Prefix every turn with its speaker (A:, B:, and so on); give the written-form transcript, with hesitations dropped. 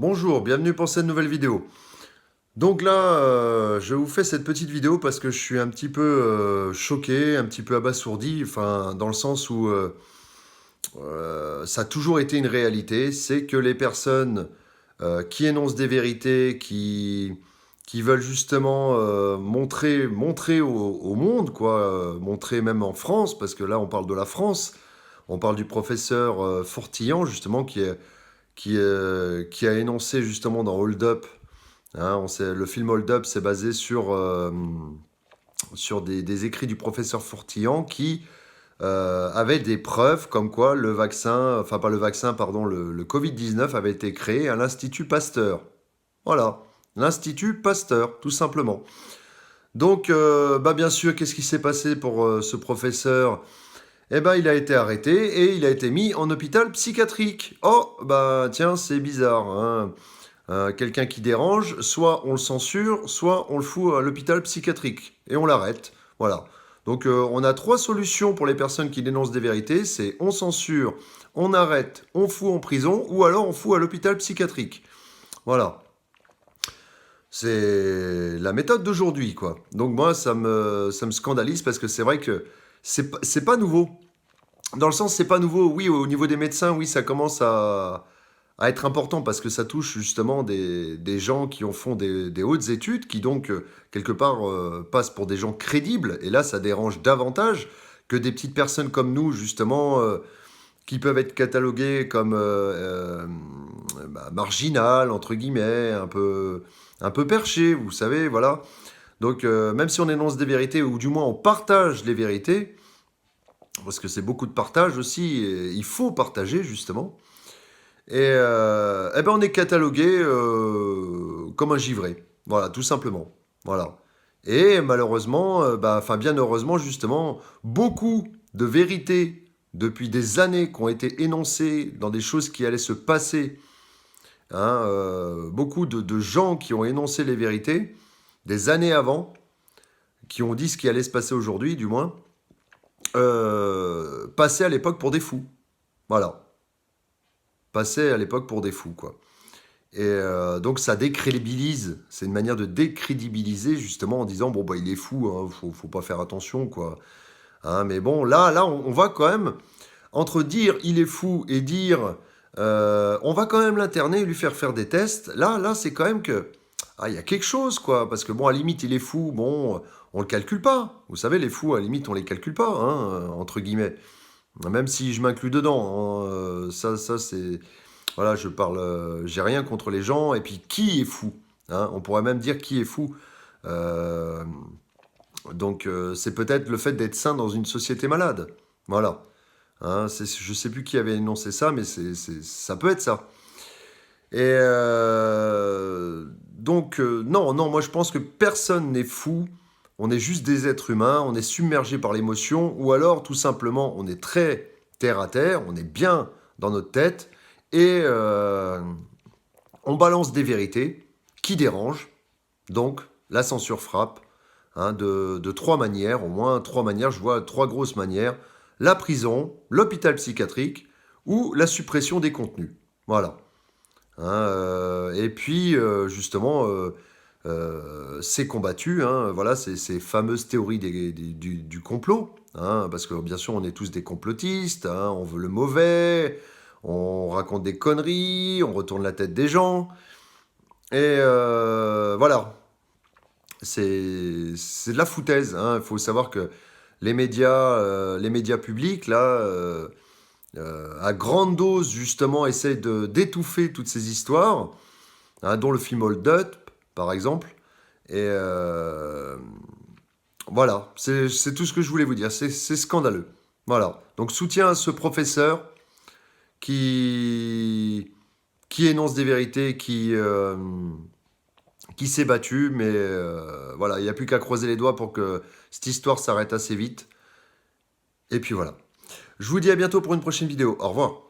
A: Bonjour, bienvenue pour cette nouvelle vidéo. Donc là, je vous fais cette petite vidéo parce que je suis un petit peu choqué, un petit peu abasourdi, enfin, dans le sens où ça a toujours été une réalité, c'est que les personnes qui énoncent des vérités, qui veulent justement montrer au monde, quoi, montrer même en France, parce que là on parle de la France, on parle du professeur Fortillan, justement, qui a énoncé justement dans Hold Up. Hein, le film Hold Up, c'est basé sur des écrits du professeur Fortillan qui avait des preuves comme quoi le vaccin, enfin pas le vaccin, pardon, le Covid-19 avait été créé à l'Institut Pasteur. Voilà, l'Institut Pasteur, tout simplement. Donc, bah bien sûr, qu'est-ce qui s'est passé pour ce professeur? Eh ben, il a été arrêté et il a été mis en hôpital psychiatrique. Oh, bah tiens, c'est bizarre, hein. Quelqu'un qui dérange, soit on le censure, soit on le fout à l'hôpital psychiatrique et on l'arrête. Voilà. Donc on a trois solutions pour les personnes qui dénoncent des vérités, c'est on censure, on arrête, on fout en prison ou alors on fout à l'hôpital psychiatrique. Voilà. C'est la méthode d'aujourd'hui, quoi. Donc moi, ça me scandalise parce que c'est vrai que c'est pas nouveau. Dans le sens, c'est pas nouveau. Oui, au niveau des médecins, oui, ça commence à être important parce que ça touche justement des gens qui en font des hautes études, qui donc, quelque part, passent pour des gens crédibles. Et là, ça dérange davantage que des petites personnes comme nous, justement, qui peuvent être cataloguées comme marginales, entre guillemets, un peu perchées, vous savez, voilà. Donc, même si on énonce des vérités, ou du moins on partage les vérités, parce que c'est beaucoup de partage aussi, et il faut partager, justement. Et eh ben on est catalogué comme un givré. Voilà, tout simplement. Voilà. Et malheureusement, enfin bien heureusement justement, beaucoup de vérités depuis des années qui ont été énoncées dans des choses qui allaient se passer. Hein, beaucoup de gens qui ont énoncé les vérités des années avant, qui ont dit ce qui allait se passer aujourd'hui, du moins, passaient à l'époque pour des fous. Voilà. Passaient à l'époque pour des fous, quoi. Et donc ça décrédibilise, c'est une manière de décrédibiliser justement en disant bon bah il est fou, hein, faut pas faire attention quoi. Hein, mais bon là on va quand même entre dire il est fou et dire on va quand même l'interner, lui faire des tests. Là c'est quand même que il y a quelque chose quoi, parce que bon à la limite il est fou, bon on le calcule pas. Vous savez les fous à la limite on les calcule pas, hein, entre guillemets. Même si je m'inclus dedans, hein, ça c'est voilà, je parle, j'ai rien contre les gens. Et puis, qui est fou? Hein, on pourrait même dire qui est fou. Euh, donc, c'est peut-être le fait d'être sain dans une société malade. Voilà. Hein, je sais plus qui avait énoncé ça, mais ça peut être ça. Et donc, non, moi je pense que personne n'est fou. On est juste des êtres humains, on est submergé par l'émotion, ou alors tout simplement on est très terre à terre, on est bien dans notre tête, et on balance des vérités qui dérangent. Donc la censure frappe hein, de trois manières, au moins trois manières, je vois trois grosses manières. La prison, l'hôpital psychiatrique ou la suppression des contenus. Voilà. Hein, et puis, justement, c'est combattu, hein, voilà, ces fameuses théories du complot, hein, parce que bien sûr, on est tous des complotistes, hein, on veut le mauvais, on raconte des conneries, on retourne la tête des gens, et voilà, c'est de la foutaise. Hein. Il faut savoir que les médias publics, là, à grande dose, justement, essayent d'étouffer toutes ces histoires, hein, dont le film Hold Up, par exemple. Et voilà, c'est tout ce que je voulais vous dire. C'est scandaleux. Voilà. Donc soutien à ce professeur qui, qui énonce des vérités, qui s'est battu, mais voilà, il n'y a plus qu'à croiser les doigts pour que cette histoire s'arrête assez vite. Et puis voilà. Je vous dis à bientôt pour une prochaine vidéo. Au revoir.